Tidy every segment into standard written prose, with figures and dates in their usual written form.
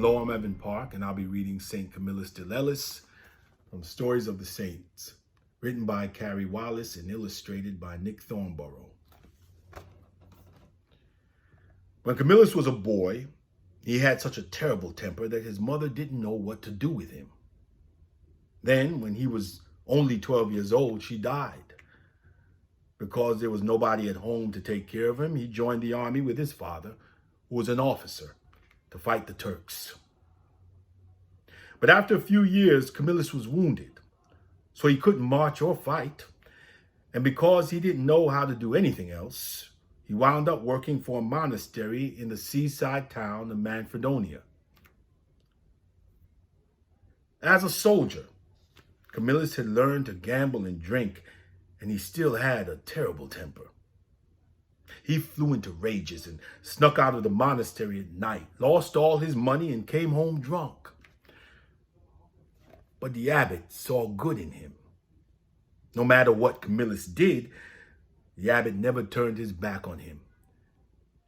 Hello, I'm Evan Park, and I'll be reading St. Camillus de Lellis from Stories of the Saints, written by Carrie Wallace and illustrated by Nick Thornborough. When Camillus was a boy, he had such a terrible temper that his mother didn't know what to do with him. Then, when he was only 12 years old, she died. Because there was nobody at home to take care of him, he joined the army with his father, who was an officer, to fight the Turks. But after a few years, Camillus was wounded, so he couldn't march or fight. And because he didn't know how to do anything else, he wound up working for a monastery in the seaside town of Manfredonia. As a soldier, Camillus had learned to gamble and drink, and he still had a terrible temper. He flew into rages and snuck out of the monastery at night, lost all his money, and came home drunk. But the abbot saw good in him. No matter what Camillus did, the abbot never turned his back on him,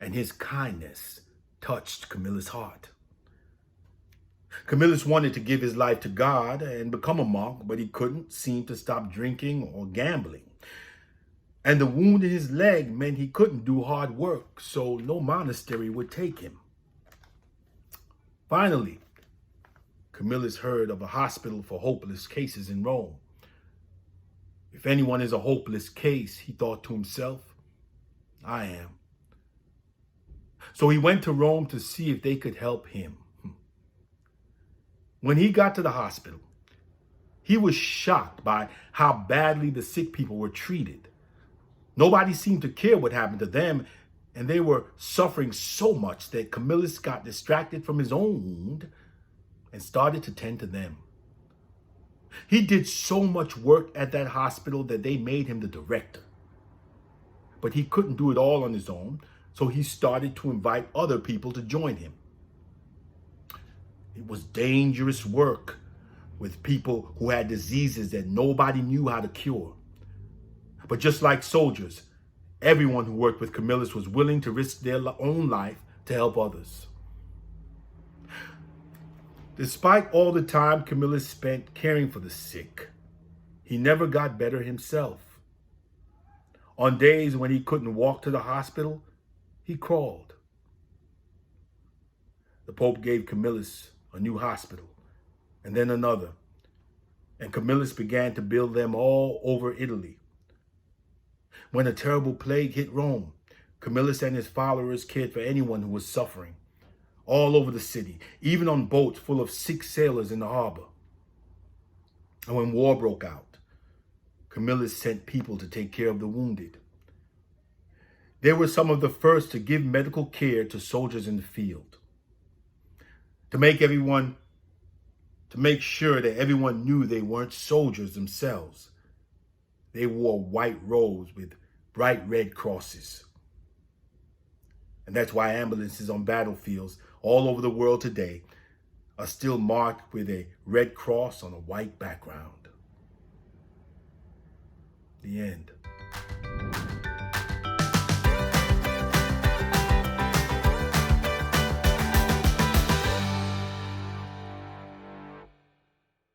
and his kindness touched Camillus' heart. Camillus wanted to give his life to God and become a monk, but he couldn't seem to stop drinking or gambling. And the wound in his leg meant he couldn't do hard work, so no monastery would take him. Finally, Camillus heard of a hospital for hopeless cases in Rome. If anyone is a hopeless case, he thought to himself, I am. So he went to Rome to see if they could help him. When he got to the hospital, he was shocked by how badly the sick people were treated. Nobody seemed to care what happened to them, and they were suffering so much that Camillus got distracted from his own wound and started to tend to them. He did so much work at that hospital that they made him the director. But he couldn't do it all on his own, so he started to invite other people to join him. It was dangerous work with people who had diseases that nobody knew how to cure. But just like soldiers, everyone who worked with Camillus was willing to risk their own life to help others. Despite all the time Camillus spent caring for the sick, he never got better himself. On days when he couldn't walk to the hospital, he crawled. The Pope gave Camillus a new hospital, and then another, and Camillus began to build them all over Italy. When a terrible plague hit Rome, Camillus and his followers cared for anyone who was suffering, all over the city, even on boats full of sick sailors in the harbor. And when war broke out, Camillus sent people to take care of the wounded. They were some of the first to give medical care to soldiers in the field. To make sure that everyone knew they weren't soldiers themselves, they wore white robes with bright red crosses. And that's why ambulances on battlefields all over the world today are still marked with a red cross on a white background. The end.